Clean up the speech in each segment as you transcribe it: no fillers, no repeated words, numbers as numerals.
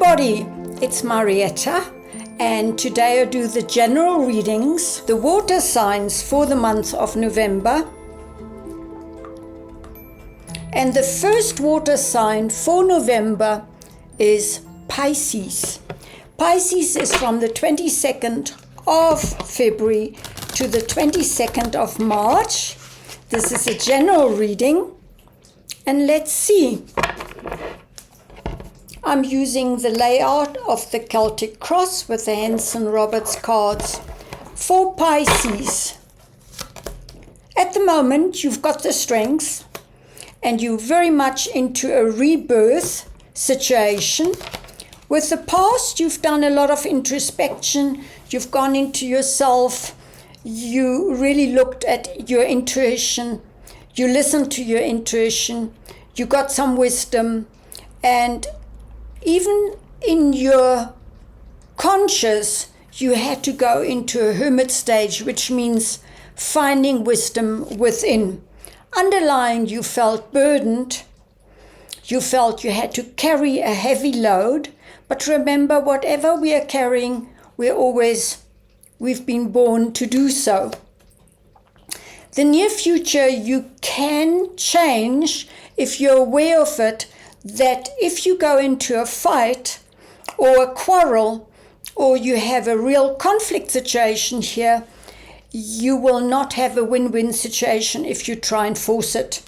everybody, it's Marietta, and today I do the general readings, the water signs for the month of November. And the first water sign for November is Pisces. Pisces is from the 22nd of February to the 22nd of March. This is a general reading, and let's see. I'm using the layout of the Celtic Cross with the Henson Roberts cards for Pisces. At the moment, you've got the strength and you're very much into a rebirth situation. With the past, you've done a lot of introspection. You've gone into yourself. You really looked at your intuition. You listened to your intuition. You got some wisdom. And even in your conscious, you had to go into a hermit stage, which means finding wisdom within. Underlying, you felt burdened. You felt you had to carry a heavy load. But remember, whatever we are carrying, we've been born to do so. The near future, you can change if you're aware of it, that if you go into a fight or a quarrel or you have a real conflict situation here, you will not have a win-win situation if you try and force it.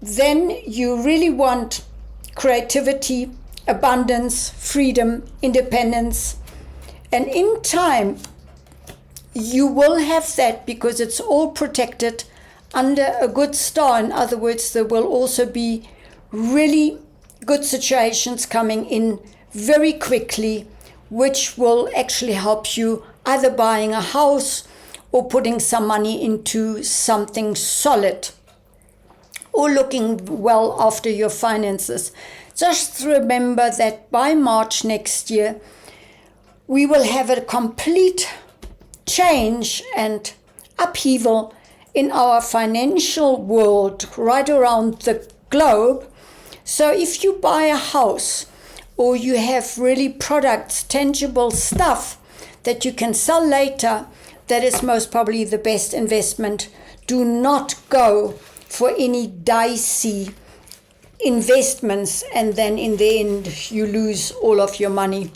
Then you really want creativity, abundance, freedom, independence. And in time, you will have that because it's all protected under a good star. In other words, there will also be really good situations coming in very quickly, which will actually help you either buying a house or putting some money into something solid or looking well after your finances. Just remember that by March next year, we will have a complete change and upheaval in our financial world right around the globe. So if you buy a house or you have really products, tangible stuff that you can sell later, that is most probably the best investment. Do not go for any dicey investments and then in the end you lose all of your money.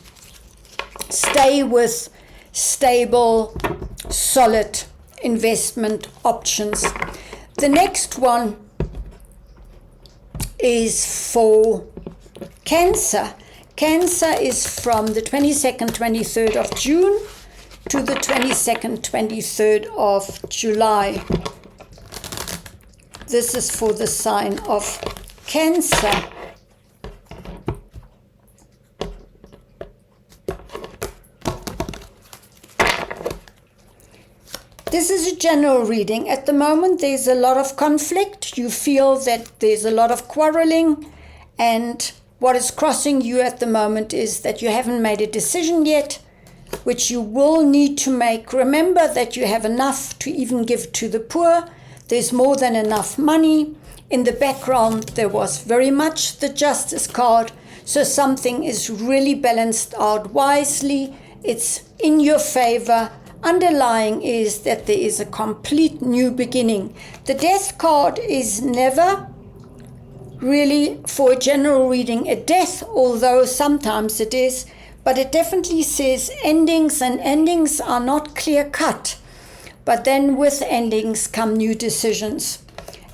Stay with stable, solid investment options. The next one is for Cancer. Cancer is from the 22nd, 23rd of June to the 22nd, 23rd of July. This is for the sign of Cancer. This is a general reading. At the moment, there's a lot of conflict. You feel that there's a lot of quarreling, and what is crossing you at the moment is that you haven't made a decision yet, which you will need to make. Remember that you have enough to even give to the poor. There's more than enough money. In the background, there was very much the Justice card. So something is really balanced out wisely. It's in your favor. Underlying is that there is a complete new beginning. The Death card is never really, for a general reading, a death, although sometimes it is, but it definitely says endings, and endings are not clear-cut. But then with endings come new decisions.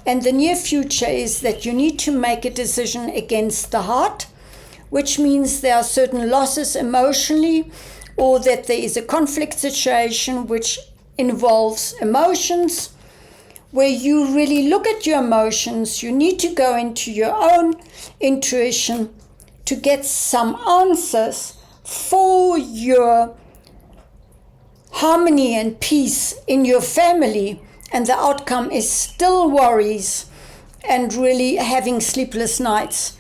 And the near future is that you need to make a decision against the heart, which means there are certain losses emotionally, or that there is a conflict situation which involves emotions, where you really look at your emotions. You need to go into your own intuition to get some answers for your harmony and peace in your family, and the outcome is still worries and really having sleepless nights.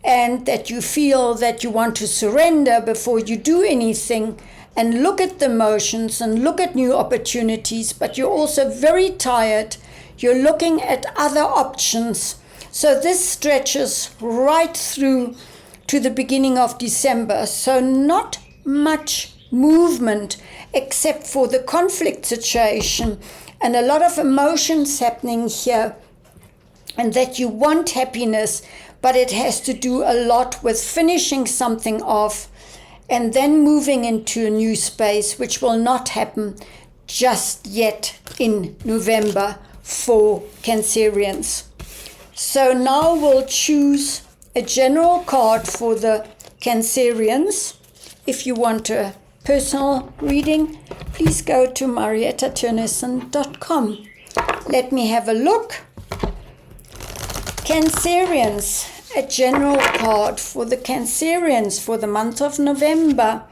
And that you feel that you want to surrender before you do anything and look at the emotions and look at new opportunities, but you're also very tired. You're looking at other options. So this stretches right through to the beginning of December. So not much movement except for the conflict situation and a lot of emotions happening here, and that you want happiness, but it has to do a lot with finishing something off and then moving into a new space, which will not happen just yet in November for Cancerians. So now we'll choose a general card for the Cancerians. If you want a personal reading, please go to mariettaturneson.com. Let me have a look. Cancerians, a general card for the Cancerians for the month of November.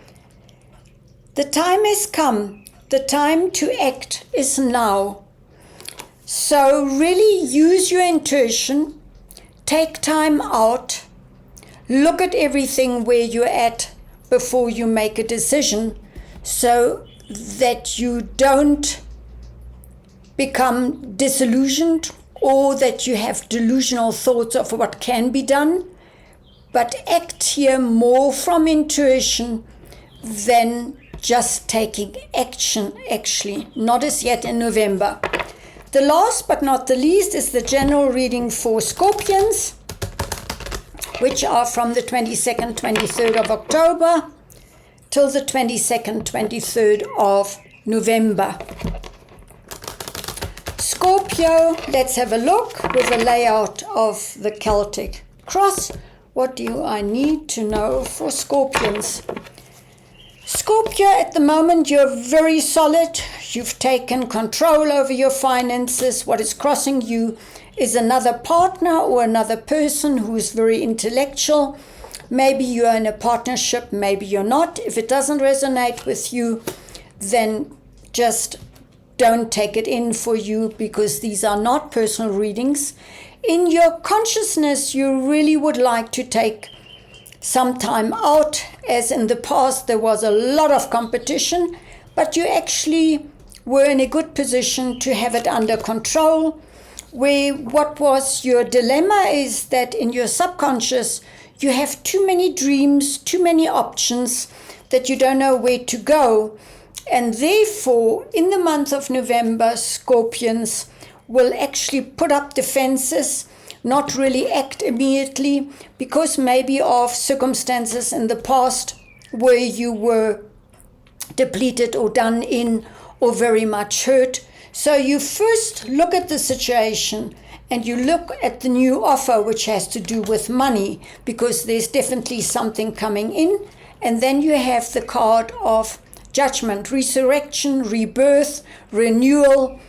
The time has come. The time to act is now. So really use your intuition. Take time out. Look at everything where you're at before you make a decision, so that you don't become disillusioned or that you have delusional thoughts of what can be done, but act here more from intuition than just taking action, actually, not as yet in November. The last but not the least is the general reading for Scorpions, which are from the 22nd, 23rd of October till the 22nd, 23rd of November. Scorpio, let's have a look with the layout of the Celtic cross. What do I need to know for Scorpions? Scorpio, at the moment, you're very solid. You've taken control over your finances. What is crossing you is another partner or another person who is very intellectual. Maybe you're in a partnership, maybe you're not. If it doesn't resonate with you, then just don't take it in for you, because these are not personal readings. In your consciousness, you really would like to take some time out, as in the past there was a lot of competition, but you actually were in a good position to have it under control. Where what was your dilemma is that in your subconscious you have too many dreams, too many options, that you don't know where to go. And therefore, in the month of November, Scorpions will actually put up defenses, not really act immediately, because maybe of circumstances in the past where you were depleted or done in or very much hurt. So you first look at the situation and you look at the new offer, which has to do with money, because there's definitely something coming in. And then you have the card of judgment, resurrection, rebirth, renewal,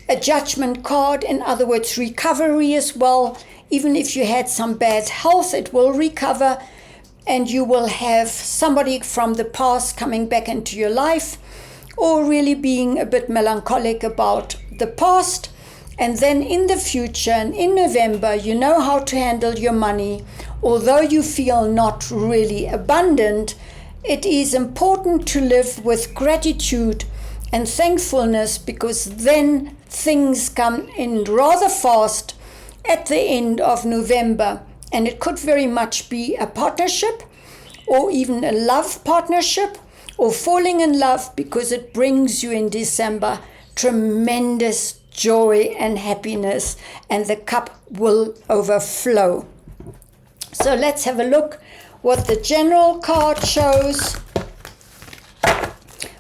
a judgment card, in other words, recovery as well. Even if you had some bad health, it will recover, and you will have somebody from the past coming back into your life, or really being a bit melancholic about the past. And then in the future, and in November, you know how to handle your money. Although you feel not really abundant, it is important to live with gratitude and thankfulness, because then things come in rather fast at the end of November. And it could very much be a partnership, or even a love partnership, or falling in love, because it brings you in December tremendous joy and happiness, and the cup will overflow. So let's have a look what the general card shows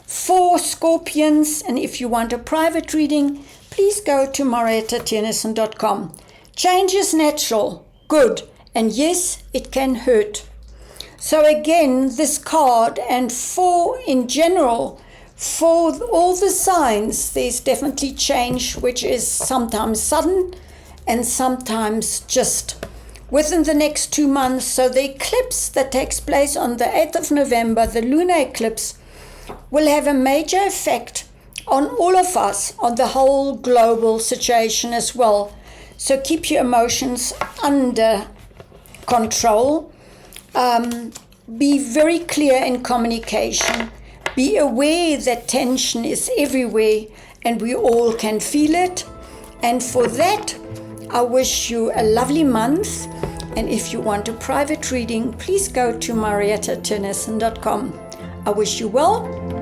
for Scorpions. And if you want a private reading, please go to mariettaturneson.com. Change is natural, good, and yes, it can hurt. So again, this card, and for in general, for all the signs, there's definitely change, which is sometimes sudden and sometimes just within the next 2 months. So the eclipse that takes place on the 8th of November, the lunar eclipse, will have a major effect on all of us, on the whole global situation as well. So keep your emotions under control. Be very clear in communication. Be aware that tension is everywhere and we all can feel it. And for that, I wish you a lovely month. And if you want a private reading, please go to mariettatennyson.com. I wish you well.